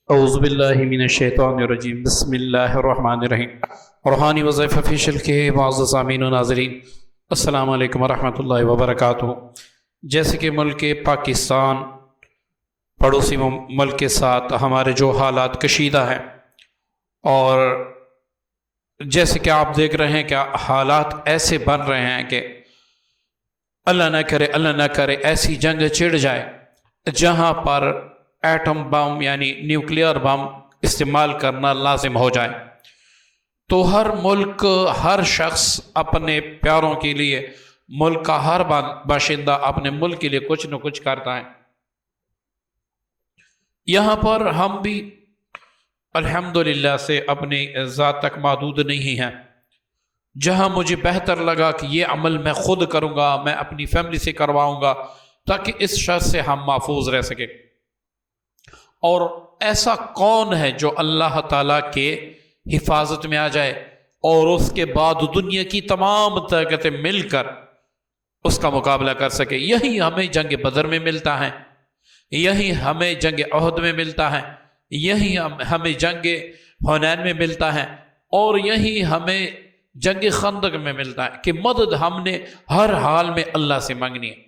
اعوذ باللہ من الشیطان الرجیم بسم اللہ الرحمن الرحیم۔ روحانی وظیفہ فیشل کے معزز سامعین و ناظرین، السلام علیکم ورحمۃ اللہ وبرکاتہ۔ جیسے کہ ملک پاکستان پڑوسی ملک کے ساتھ ہمارے جو حالات کشیدہ ہیں، اور جیسے کہ آپ دیکھ رہے ہیں کہ حالات ایسے بن رہے ہیں کہ اللہ نہ کرے ایسی جنگ چھڑ جائے جہاں پر ایٹم بم یعنی نیوکلیئر بم استعمال کرنا لازم ہو جائے، تو ہر ملک، ہر شخص اپنے پیاروں کے لیے، ملک کا ہر باشندہ اپنے ملک کے لیے کچھ نہ کچھ کرتا ہے۔ یہاں پر ہم بھی الحمدللہ سے اپنی ذات تک محدود نہیں ہیں۔ جہاں مجھے بہتر لگا کہ یہ عمل میں خود کروں گا، میں اپنی فیملی سے کرواؤں گا تاکہ اس شر سے ہم محفوظ رہ سکیں۔ اور ایسا کون ہے جو اللہ تعالیٰ کے حفاظت میں آ جائے اور اس کے بعد دنیا کی تمام طاقتیں مل کر اس کا مقابلہ کر سکے؟ یہی ہمیں جنگ بدر میں ملتا ہے، یہی ہمیں جنگ احد میں ملتا ہے، یہی ہمیں جنگ حنین میں ملتا ہے، اور یہی ہمیں جنگ خندق میں ملتا ہے کہ مدد ہم نے ہر حال میں اللہ سے مانگنی ہے۔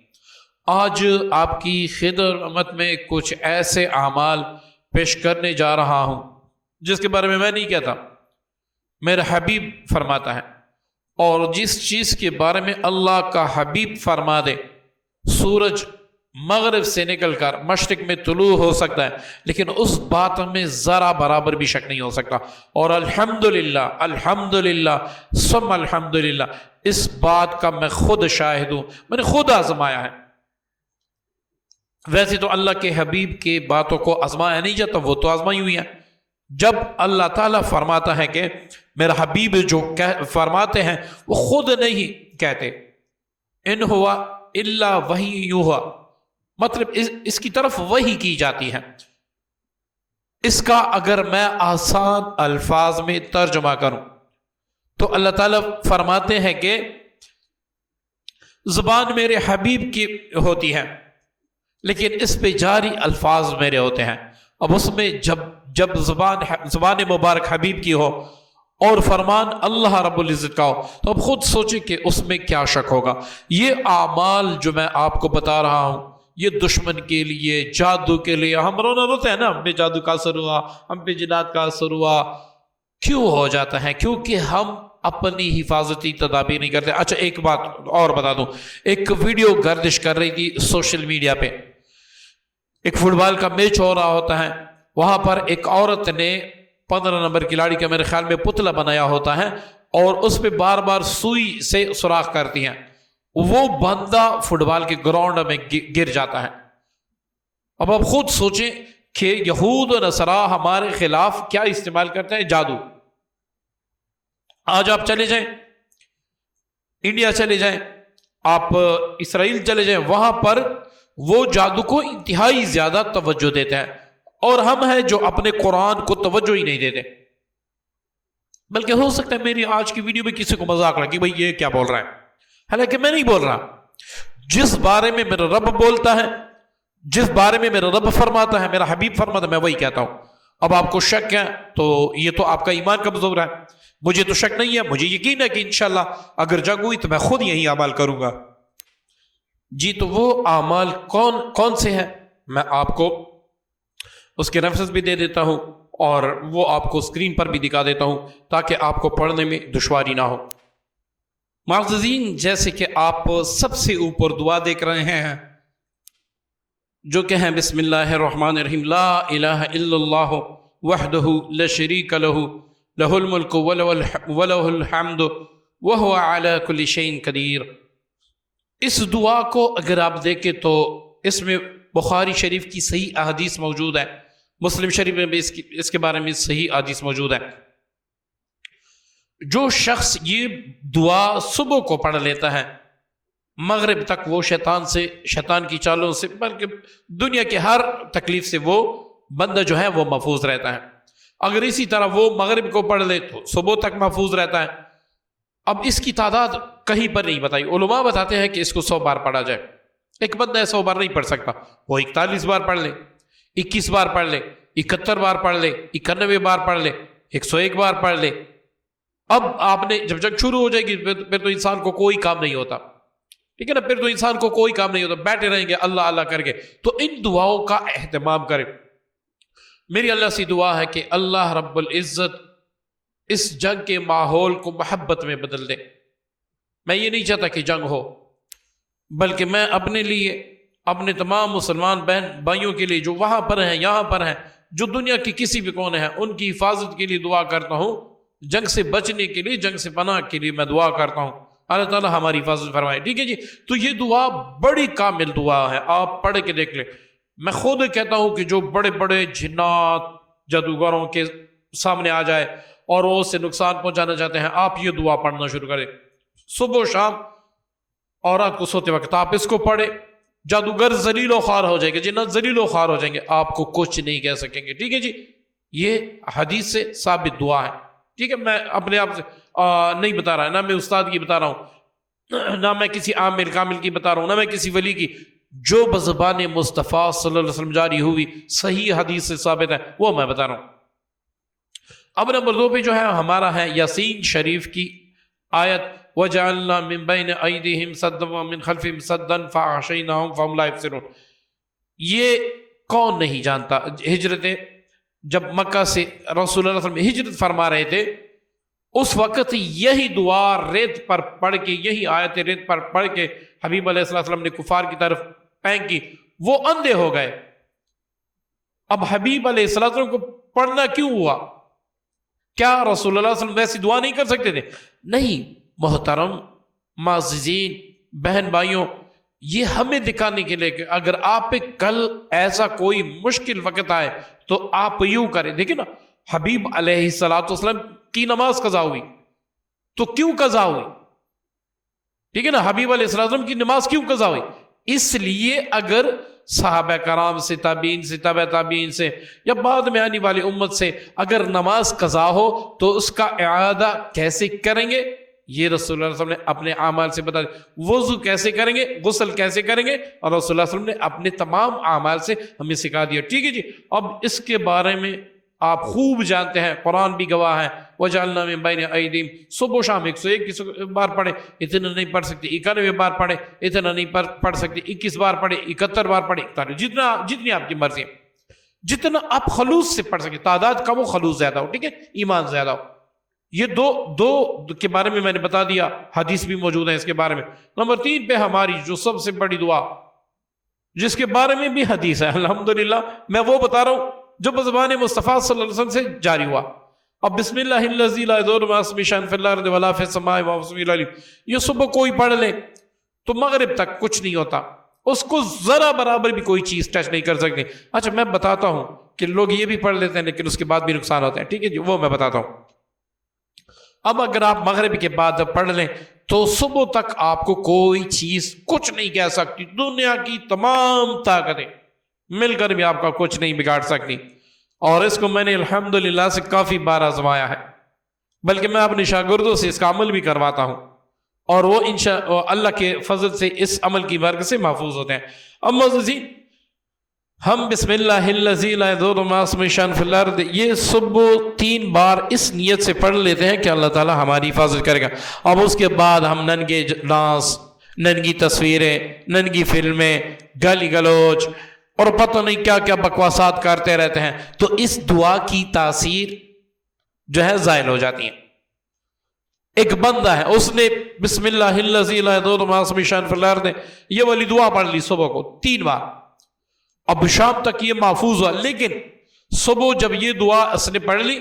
آج آپ کی خدمت میں کچھ ایسے اعمال پیش کرنے جا رہا ہوں جس کے بارے میں نہیں کہتا، میرا حبیب فرماتا ہے۔ اور جس چیز کے بارے میں اللہ کا حبیب فرما دے، سورج مغرب سے نکل کر مشرق میں طلوع ہو سکتا ہے لیکن اس بات میں ذرا برابر بھی شک نہیں ہو سکتا۔ اور الحمدللہ ثم الحمدللہ، اس بات کا میں خود شاہد ہوں، میں نے خود آزمایا ہے۔ ویسے تو اللہ کے حبیب کی باتوں کو آزمایا نہیں جاتا، وہ تو آزمائی ہوئی ہیں۔ جب اللہ تعالیٰ فرماتا ہے کہ میرا حبیب جو فرماتے ہیں وہ خود نہیں کہتے، ان ہوا الا وحی یوحی، مطلب اس کی طرف وحی کی جاتی ہے۔ اس کا اگر میں آسان الفاظ میں ترجمہ کروں تو اللہ تعالیٰ فرماتے ہیں کہ زبان میرے حبیب کی ہوتی ہے لیکن اس پہ جاری الفاظ میرے ہوتے ہیں۔ اب اس میں جب زبان مبارک حبیب کی ہو اور فرمان اللہ رب العزت کا ہو تو اب خود سوچیں کہ اس میں کیا شک ہوگا۔ یہ اعمال جو میں آپ کو بتا رہا ہوں، یہ دشمن کے لیے، جادو کے لیے، ہم روتے ہیں نا، ہم پہ جادو کا اثر ہوا، ہم پہ جنات کا اثر ہوا، کیوں ہو جاتا ہے؟ کیونکہ ہم اپنی حفاظتی تدابیر نہیں کرتے۔ اچھا ایک بات اور بتا دوں، ایک ویڈیو گردش کر رہی تھی سوشل میڈیا پہ، ایک فٹ بال کا میچ ہو رہا ہوتا ہے، وہاں پر ایک عورت نے 15 نمبر کھلاڑی کا میرے خیال میں پتلا بنایا ہوتا ہے اور اس پہ بار بار سوئی سے سوراخ کرتی ہیں، وہ بندہ فٹ بال کے گراؤنڈ میں گر جاتا ہے۔ اب آپ خود سوچیں کہ یہود و نصارا ہمارے خلاف کیا استعمال کرتے ہیں؟ جادو۔ آج آپ چلے جائیں انڈیا، چلے جائیں آپ اسرائیل، چلے جائیں، وہاں پر وہ جادو کو انتہائی زیادہ توجہ دیتے ہیں، اور ہم ہیں جو اپنے قرآن کو توجہ ہی نہیں دیتے۔ بلکہ ہو سکتا ہے میری آج کی ویڈیو میں کسی کو مذاق لگا کہ بھئی یہ کیا بول رہا ہے، حالانکہ میں نہیں بول رہا۔ جس بارے میں میرا رب بولتا ہے، جس بارے میں میرا رب فرماتا ہے، میرا حبیب فرماتا ہے، میں وہی کہتا ہوں۔ اب آپ کو شک ہے تو یہ تو آپ کا ایمان کمزور ہے، مجھے تو شک نہیں ہے، مجھے یقین ہے کہ انشاءاللہ اگر جنگ ہوئی تو میں خود یہی اعمال کروں گا۔ جی تو وہ اعمال کون سے ہیں؟ میں آپ کو اس کے ریفرنس بھی دے دیتا ہوں اور وہ آپ کو اسکرین پر بھی دکھا دیتا ہوں تاکہ آپ کو پڑھنے میں دشواری نہ ہو۔ معززین، جیسے کہ آپ سب سے اوپر دعا دیکھ رہے ہیں جو کہ ہے بسم اللہ الرحمن الرحیم، لا الہ الا اللہ وحدہ لا شریک لہ لہ الملک ولہ الحمد وہو علی کل شیء قدیر۔ اس دعا کو اگر آپ دیکھیں تو اس میں بخاری شریف کی صحیح احادیث موجود ہے، مسلم شریف میں بھی اس کے بارے میں صحیح احادیث موجود ہے۔ جو شخص یہ دعا صبح کو پڑھ لیتا ہے، مغرب تک وہ شیطان کی چالوں سے، بلکہ دنیا کی ہر تکلیف سے وہ بندہ جو ہے وہ محفوظ رہتا ہے۔ اگر اسی طرح وہ مغرب کو پڑھ لے تو صبح تک محفوظ رہتا ہے۔ اب اس کی تعداد کہیں پر نہیں بتائی، علماء بتاتے ہیں کہ اس کو 100 بار پڑھا جائے۔ ایک بندہ 100 بار نہیں پڑھ سکتا، وہ 41 بار پڑھ لے، 21 بار پڑھ لے، 71 بار پڑھ لے، 91 بار پڑھ لے، 101 بار پڑھ لے. اب آپ نے جب جنگ شروع ہو جائے گی پھر تو انسان کو کوئی کام نہیں ہوتا، ٹھیک ہے نا، پھر تو انسان کو کوئی کام نہیں ہوتا، بیٹھے رہیں گے اللہ اللہ کر کے. تو ان دعاؤں کا اہتمام کریں. میری اللہ سے دعا ہے کہ اللہ رب العزت اس جنگ کے ماحول کو محبت میں بدل دے. میں یہ نہیں چاہتا کہ جنگ ہو، بلکہ میں اپنے لیے، اپنے تمام مسلمان بہن بھائیوں کے لیے جو وہاں پر ہیں، یہاں پر ہیں، جو دنیا کی کسی بھی کونے ہیں، ان کی حفاظت کے لیے دعا کرتا ہوں. جنگ سے بچنے کے لیے، جنگ سے پناہ کے لیے میں دعا کرتا ہوں. اللہ تعالیٰ ہماری حفاظت فرمائے. ٹھیک ہے جی. تو یہ دعا بڑی کامل دعا ہے، آپ پڑھ کے دیکھ لیں. میں خود کہتا ہوں کہ جو بڑے بڑے جنات جادوگروں کے سامنے آ جائے اور وہ اس سے نقصان پہنچانا چاہتے ہیں، آپ یہ دعا پڑھنا شروع کریں صبح و شام اور رات کو سوتے وقت. آپ اس کو پڑھیں، جادوگر ذلیل و خوار ہو جائیں گے، جنات ذلیل و خوار ہو جائیں گے، آپ کو کچھ نہیں کہہ سکیں گے. ٹھیک ہے جی. یہ حدیث سے ثابت دعا ہے. ٹھیک ہے. میں اپنے آپ سے نہیں بتا رہا، نہ میں استاد کی بتا رہا ہوں، نہ میں کسی عامل کامل کی بتا رہا ہوں، نہ میں کسی ولی کی. جو بزبان مصطفیٰ صلی اللہ علیہ وسلم جاری ہوئی صحیح حدیث سے ثابت ہے، وہ میں بتا رہا ہوں. اب نمبر 2 پہ جو ہے ہمارا ہے یاسین شریف کی آیت وَجَعَلْنَا مِن بَيْنِ أَيْدِيهِمْ سَدًّا وَمِنْ خَلْفِهِمْ سَدًّا فَأَغْشَيْنَاهُمْ فَهُمْ لَا يُبْصِرُونَ. یہ کون نہیں جانتا؟ ہجرت جب مکہ سے رسول اللہ صلی اللہ علیہ وسلم ہجرت فرما رہے تھے، اس وقت یہی دعا ریت پر پڑھ کے، یہی آیت ریت پر پڑھ کے حبیب علیہ السلام نے کفار کی طرف پھینکی، وہ اندھے ہو گئے. اب حبیب علیہ السلام کو پڑھنا کیوں ہوا؟ کیا رسول اللہ صلی اللہ علیہ وسلم ویسی دعا نہیں کر سکتے تھے؟ نہیں. محترم معززین بہن بھائیوں، یہ ہمیں دکھانے کے لیے کہ اگر آپ پہ کل ایسا کوئی مشکل وقت آئے تو آپ یوں کریں. دیکھیں نا، حبیب علیہ السلام کی نماز قضا ہوئی تو کیوں قضا ہوئی؟ ٹھیک ہے نا، حبیب علیہ السلام کی نماز کیوں قضا ہوئی؟ اس لیے اگر صحابہ کرام سے، تابعین سے، تابع تابعین سے، یا بعد میں آنے والی امت سے اگر نماز قضا ہو تو اس کا اعادہ کیسے کریں گے، یہ رسول اللہ صلی اللہ علیہ وسلم نے اپنے اعمال سے بتا دیا. وضو کیسے کریں گے، غسل کیسے کریں گے، اور رسول اللہ صلی اللہ علیہ وسلم نے اپنے تمام اعمال سے ہمیں سکھا دیا. ٹھیک ہے جی. اب اس کے بارے میں آپ خوب جانتے ہیں، قرآن بھی گواہ ہے. وَجَعَلْنَا مِن بَيْنِ أَيْدِيهِمْ صبح و شام 101 بار پڑھے، اتنا نہیں پڑھ سکتے. 91 بار پڑھے، اتنا نہیں پڑھ سکتے. 21 بار پڑھے، 71 بار پڑھے، جتنی آپ کی مرضی ہے، جتنا آپ خلوص سے پڑھ سکیں. تعداد کم ہو، خلوص زیادہ ہو. ٹھیک ہے، ایمان زیادہ ہو. یہ دو کے بارے میں نے بتا دیا، حدیث بھی موجود ہے اس کے بارے میں. نمبر 3 پہ ہماری جو سب سے بڑی دعا، جس کے بارے میں بھی حدیث ہے، الحمدللہ میں وہ بتا رہا ہوں جو بزبان مصطفیٰ صلی اللہ علیہ وسلم سے جاری ہوا. اب بسم اللہ الذی لا یضر مع اسمہ شیء فی الارض ولا فی السماء وهو السمیع العلیم، یہ صبح کوئی پڑھ لے تو مغرب تک کچھ نہیں ہوتا، اس کو ذرا برابر بھی کوئی چیز ٹچ نہیں کر سکتی. اچھا میں بتاتا ہوں کہ لوگ یہ بھی پڑھ لیتے ہیں لیکن اس کے بعد بھی نقصان ہوتا ہے. ٹھیک ہے جی، وہ میں بتاتا ہوں. اب اگر آپ مغرب کے بعد پڑھ لیں تو صبح تک آپ کو کوئی چیز کچھ نہیں کہہ سکتی. دنیا کی تمام طاقتیں مل کر بھی آپ کا کچھ نہیں بگاڑ سکتی. اور اس کو میں نے الحمدللہ سے کافی بار آزمایا ہے، بلکہ میں اپنے شاگردوں سے اس کا عمل بھی کرواتا ہوں، اور وہ اللہ کے فضل سے اس عمل کی برکت سے محفوظ ہوتے ہیں. اب معززین، ہم بسم اللہ الذی لا یضر مع اسمہ شیء فی الارض یہ صبح 3 بار اس نیت سے پڑھ لیتے ہیں کہ اللہ تعالیٰ ہماری حفاظت کرے گا. اب اس کے بعد ہم ننگے ڈانس، ننگی تصویریں، ننگی فلمیں، گالی گلوچ اور پتہ نہیں کیا کیا بکواسات کرتے رہتے ہیں، تو اس دعا کی تاثیر جو ہے زائل ہو جاتی ہے. ایک بندہ ہے، اس نے بسم اللہ الذی لا یضر مع اسمہ شیء فی الارض یہ والی دعا پڑھ لی صبح کو 3 بار. اب شام تک یہ محفوظ ہوا، لیکن صبح جب یہ دعا اس نے پڑھ لی،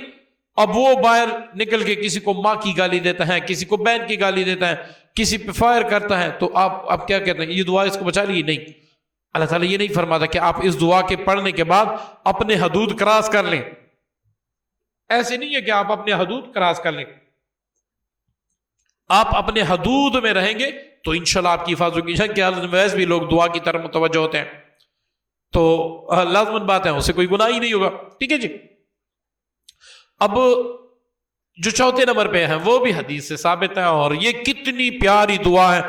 اب وہ باہر نکل کے کسی کو ماں کی گالی دیتا ہے، کسی کو بہن کی گالی دیتا ہے، کسی پہ فائر کرتا ہے، تو آپ اب کیا کہتے ہیں؟ یہ دعا اس کو بچا لی؟ نہیں. اللہ تعالیٰ یہ نہیں فرماتا کہ آپ اس دعا کے پڑھنے کے بعد اپنے حدود کراس کر لیں. ایسے نہیں ہے کہ آپ اپنے حدود کراس کر لیں. آپ اپنے حدود میں رہیں گے تو انشاءاللہ آپ کی حفاظت ہوگی. کہ حالت میں ویسے بھی لوگ دعا کی طرف متوجہ ہوتے ہیں تو لازمن بات ہے اسے کوئی گناہ ہی نہیں ہوگا. ٹھیک ہے جی. اب جو 4 نمبر پہ ہیں وہ بھی حدیث سے ثابت ہے، اور یہ کتنی پیاری دعا ہے.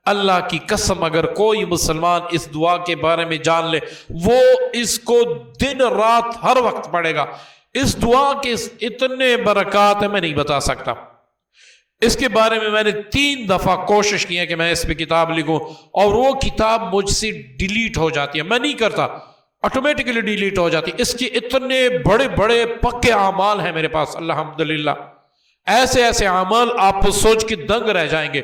اللہ کی قسم اگر کوئی مسلمان اس دعا کے بارے میں جان لے، وہ اس کو دن رات ہر وقت پڑھے گا۔ اس دعا کے اتنے برکات ہیں میں نہیں بتا سکتا۔ اس کے بارے میں نے 3 دفعہ کوشش کی ہے کہ میں اس پہ کتاب لکھوں، اور وہ کتاب مجھ سے ڈیلیٹ ہو جاتی ہے، میں نہیں کرتا، آٹومیٹکلی ڈیلیٹ ہو جاتی ہے۔ اس کے اتنے بڑے بڑے پکے اعمال ہیں میرے پاس الحمدللہ، ایسے ایسے اعمال آپ سوچ کے دنگ رہ جائیں گے۔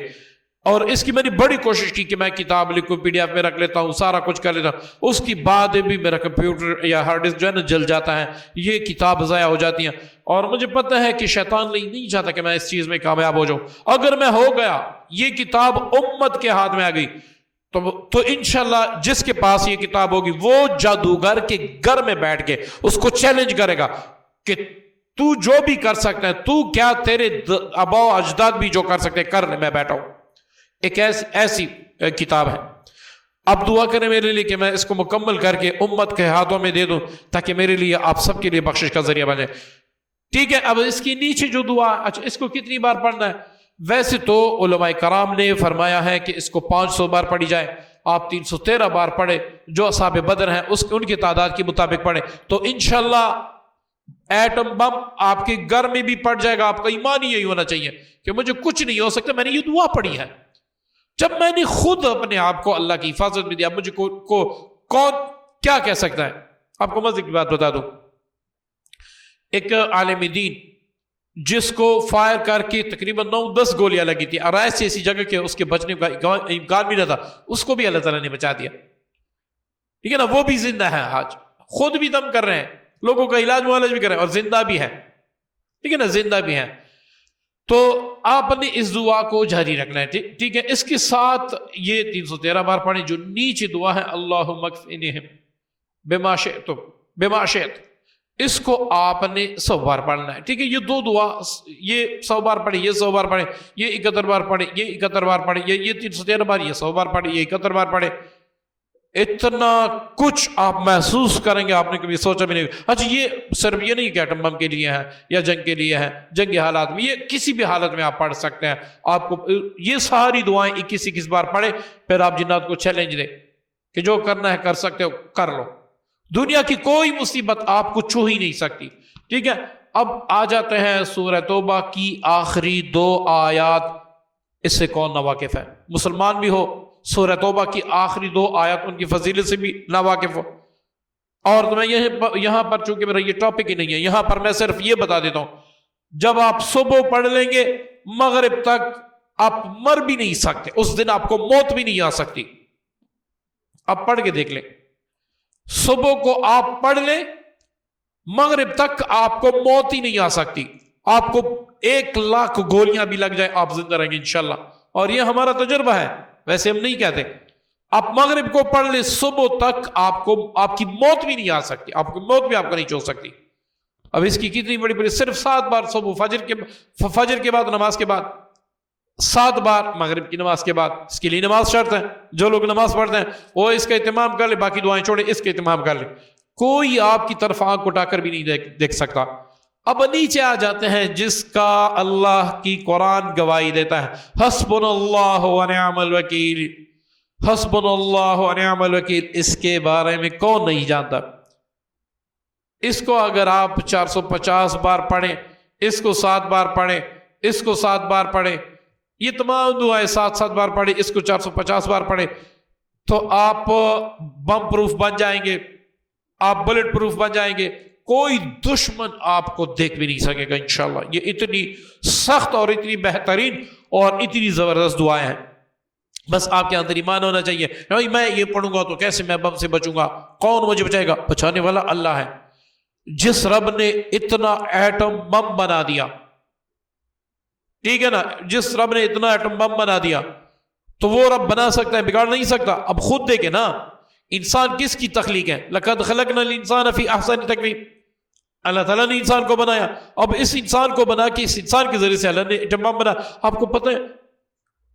اور اس کی میں نے بڑی کوشش کی کہ میں کتاب لکھوں، PDF میں رکھ لیتا ہوں، سارا کچھ کر لیتا ہوں، اس کی بعد بھی میرا کمپیوٹر یا ہارڈ ڈسک جو ہے نا جل جاتا ہے، یہ کتاب ضائع ہو جاتی ہیں۔ اور مجھے پتہ ہے کہ شیطان نہیں چاہتا کہ میں اس چیز میں کامیاب ہو جاؤں۔ اگر میں ہو گیا، یہ کتاب امت کے ہاتھ میں آ گئی، تو انشاءاللہ جس کے پاس یہ کتاب ہوگی وہ جادوگر کے گھر میں بیٹھ کے اس کو چیلنج کرے گا کہ تو جو بھی کر سکتا ہے، تو کیا تیرے آباء و اجداد بھی جو کر سکتے کر لے، میں بیٹھا ہوں۔ ایک ایسی کتاب ہے۔ اب دعا کریں میرے لیے کہ میں اس کو مکمل کر کے امت کے ہاتھوں میں دے دوں، تاکہ میرے لیے آپ سب کے لیے بخشش کا ذریعہ بنے۔ ٹھیک ہے، اب اس کی نیچے جو دعا، اچھا اس کو کتنی بار پڑھنا ہے؟ ویسے تو علماء کرام نے فرمایا ہے کہ اس کو 500 بار پڑھی جائے، آپ 313 بار پڑھے، جو اصحاب بدر ہیں ان کی تعداد کے مطابق پڑھے تو انشاءاللہ ایٹم بم آپ کے گھر میں بھی پڑ جائے گا۔ آپ کا ایمان ہی یہی ہونا چاہیے کہ مجھے کچھ نہیں ہو سکتا، میں نے یہ دعا پڑھی ہے۔ جب میں نے خود اپنے آپ کو اللہ کی حفاظت میں دیا، مجھے کون کیا کہہ سکتا ہے؟ آپ کو مزے کی بات بتا دوں، ایک عالم دین جس کو فائر کر کے تقریباً 9-10 گولیاں لگی تھی اور ایسی جگہ کہ اس کے بچنے کا امکان بھی نہ تھا، اس کو بھی اللہ تعالیٰ نے بچا دیا۔ ٹھیک ہے نا، وہ بھی زندہ ہے، آج خود بھی دم کر رہے ہیں، لوگوں کا علاج معالج بھی کر رہے ہیں اور زندہ بھی ہے۔ ٹھیک ہے نا، زندہ بھی ہے۔ تو آپ نے اس دعا کو جاری رکھنا ہے۔ ٹھیک ہے، اس کے ساتھ یہ 313 بار پڑھیں جو نیچے دعا ہے، اللہم اکفنہم بما شئت بما شئت، اس کو آپ نے 100 بار پڑھنا ہے۔ ٹھیک ہے، یہ 2 دعا، یہ 100 بار پڑھیں، یہ 100 بار پڑھیں، یہ 71 بار پڑھیں، یہ 71 بار پڑھیں، یہ 313 بار، یہ 100 بار پڑھیں، یہ 71 بار پڑھیں۔ اتنا کچھ آپ محسوس کریں گے آپ نے کبھی سوچا بھی نہیں۔ اچھا، یہ صرف یہ نہیں کہ ایٹم بم کے لیے ہے یا جنگ کے لیے ہے، جنگی حالات میں، یہ کسی بھی حالت میں آپ پڑھ سکتے ہیں۔ آپ کو یہ ساری دعائیں 21 بار پڑھیں، پھر آپ جنات کو چیلنج دیں کہ جو کرنا ہے کر سکتے ہو، کر لو، دنیا کی کوئی مصیبت آپ کو چھو ہی نہیں سکتی۔ ٹھیک ہے، اب آ جاتے ہیں سورہ توبہ کی آخری 2 آیات۔ اس سے کون ناواقف ہے؟ مسلمان بھی ہو، سورہ توبہ کی آخری 2 آیات ان کی فضیلت سے بھی ناواقف ہو۔ اور تو میں یہاں پر چونکہ میرا یہ ٹاپک ہی نہیں ہے، یہاں پر میں صرف یہ بتا دیتا ہوں، جب آپ صبح پڑھ لیں گے مغرب تک آپ مر بھی نہیں سکتے، اس دن آپ کو موت بھی نہیں آ سکتی۔ آپ پڑھ کے دیکھ لیں، صبح کو آپ پڑھ لیں، مغرب تک آپ کو موت ہی نہیں آ سکتی۔ آپ کو 1,00,000 گولیاں بھی لگ جائیں، آپ زندہ رہیں گے انشاءاللہ۔ اور یہ ہمارا تجربہ ہے، ویسے ہم نہیں کہتے۔ آپ مغرب کو پڑھ لیں، صبح تک آپ کی موت بھی نہیں آ سکتی، آپ کی موت بھی آپ کو نہیں چھو سکتی۔ اب اس کی کتنی بڑی صرف 7 بار صبح فجر کے بعد، نماز کے بعد 7 بار، مغرب کی نماز کے بعد۔ اس کے لیے نماز شرط ہے، جو لوگ نماز پڑھتے ہیں وہ اس کا اہتمام کر لیں، باقی دعائیں چھوڑیں، اس کا اہتمام کر لیں۔ کوئی آپ کی طرف آنکھ اٹھا کر بھی نہیں دیکھ سکتا۔ اب نیچے آ جاتے ہیں جس کا اللہ کی قرآن گواہی دیتا ہے، حسبنا اللہ و نعم الوکیل، حسبنا اللہ و نعم الوکیل۔ اس کے بارے میں کون نہیں جانتا؟ اس کو اگر آپ 450 بار پڑھیں، اس کو 7 بار پڑھیں، اس کو 7 بار پڑھیں، یہ تمام دعائیں 7 بار پڑھیں، اس کو 450 بار پڑھیں، تو آپ بم پروف بن جائیں گے، آپ بلٹ پروف بن جائیں گے۔ کوئی دشمن آپ کو دیکھ بھی نہیں سکے گا انشاءاللہ۔ یہ اتنی سخت اور اتنی بہترین اور اتنی زبردست دعائیں ہیں۔ بس آپ کے اندر ایمان ہونا چاہیے، نہیں میں یہ پڑھوں گا تو کیسے میں بم سے بچوں گا؟ کون مجھے بچائے گا؟ بچانے والا اللہ ہے۔ جس رب نے اتنا ایٹم بم بنا دیا، ٹھیک ہے نا، جس رب نے اتنا ایٹم بم بنا دیا تو وہ رب بنا سکتا ہے، بگاڑ نہیں سکتا۔ اب خود دیکھیں نا، انسان کس کی تخلیق ہے؟ لَقَدْ خَلَقْنَا الْإِنسَانَ فِي أَحْسَنِ تَقْوِيمٍ۔ اللہ تعالیٰ نے انسان کو بنایا، اب اس انسان کو بنا کے اس انسان کے ذریعے سے اللہ نے ایٹم بم بنا۔ آپ کو پتہ ہے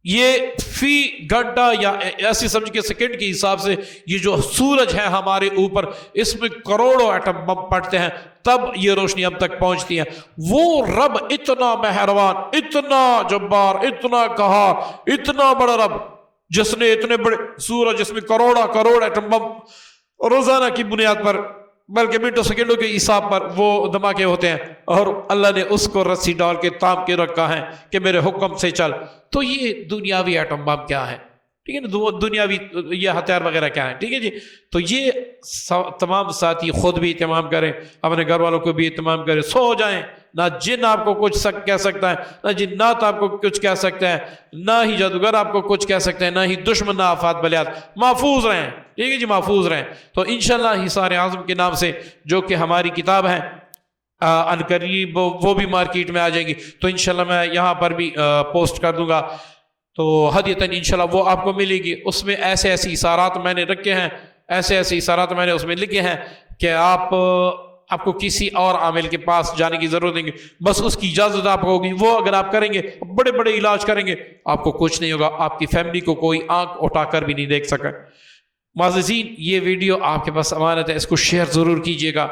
یہ فی گھنٹہ یا ایسی سمجھ کے سیکنڈ کے حساب سے یہ جو سورج ہے ہمارے اوپر، اس میں کروڑوں ایٹم بم پڑتے ہیں تب یہ روشنی اب تک پہنچتی ہے۔ وہ رب اتنا مہربان، اتنا جبار، اتنا قہار، اتنا بڑا رب، جس نے اتنے بڑے سورج جس میں کروڑ ایٹم بم روزانہ کی بنیاد پر بلکہ منٹوں سیکنڈوں کے حساب پر وہ دھماکے ہوتے ہیں، اور اللہ نے اس کو رسی ڈال کے تام کے رکھا ہے کہ میرے حکم سے چل، تو یہ دنیاوی ایٹم بم کیا ہے؟ ٹھیک ہے نا، دنیاوی یہ ہتھیار وغیرہ کیا ہے؟ ٹھیک ہے جی، تو یہ تمام ساتھی خود بھی اہتمام کریں، اپنے گھر والوں کو بھی اہتمام کریں، سو جائیں، نہ جن آپ کو کچھ کہہ سکتا ہے، نہ جنات آپ کو کچھ کہہ سکتے ہیں، نہ ہی جادوگر آپ کو کچھ کہہ سکتے ہیں، نہ ہی دشمن، نہ آفات بلیات، محفوظ رہیں، ٹھیک ہے جی، محفوظ رہیں۔ تو انشاءاللہ حصار اعظم کے نام سے جو کہ ہماری کتاب ہے ان قریب وہ بھی مارکیٹ میں آ جائے گی، تو انشاءاللہ میں یہاں پر بھی پوسٹ کر دوں گا، تو ہدیتاً انشاءاللہ وہ آپ کو ملے گی۔ اس میں ایسے اشارات میں نے رکھے ہیں، ایسے اشارات میں نے اس میں لکھے ہیں کہ آپ کو کسی اور عامل کے پاس جانے کی ضرورت نہیں، بس اس کی اجازت آپ کو ہوگی، وہ اگر آپ کریں گے بڑے بڑے علاج کریں گے، آپ کو کچھ نہیں ہوگا، آپ کی فیملی کو کوئی آنکھ اٹھا کر بھی نہیں دیکھ سکا۔ معززین، یہ ویڈیو آپ کے پاس امانت ہے، اس کو شیئر ضرور کیجیے گا،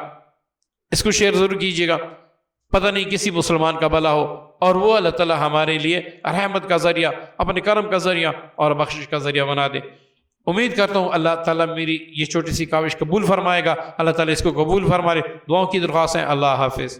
اس کو شیئر ضرور کیجیے گا، پتہ نہیں کسی مسلمان کا بھلا ہو، اور وہ اللہ تعالیٰ ہمارے لیے رحمت کا ذریعہ، اپنے کرم کا ذریعہ اور بخشش کا ذریعہ بنا دے۔ امید کرتا ہوں اللہ تعالیٰ میری یہ چھوٹی سی کاوش قبول فرمائے گا، اللہ تعالیٰ اس کو قبول فرمائے۔ دعاؤں کی درخواست ہے۔ اللہ حافظ۔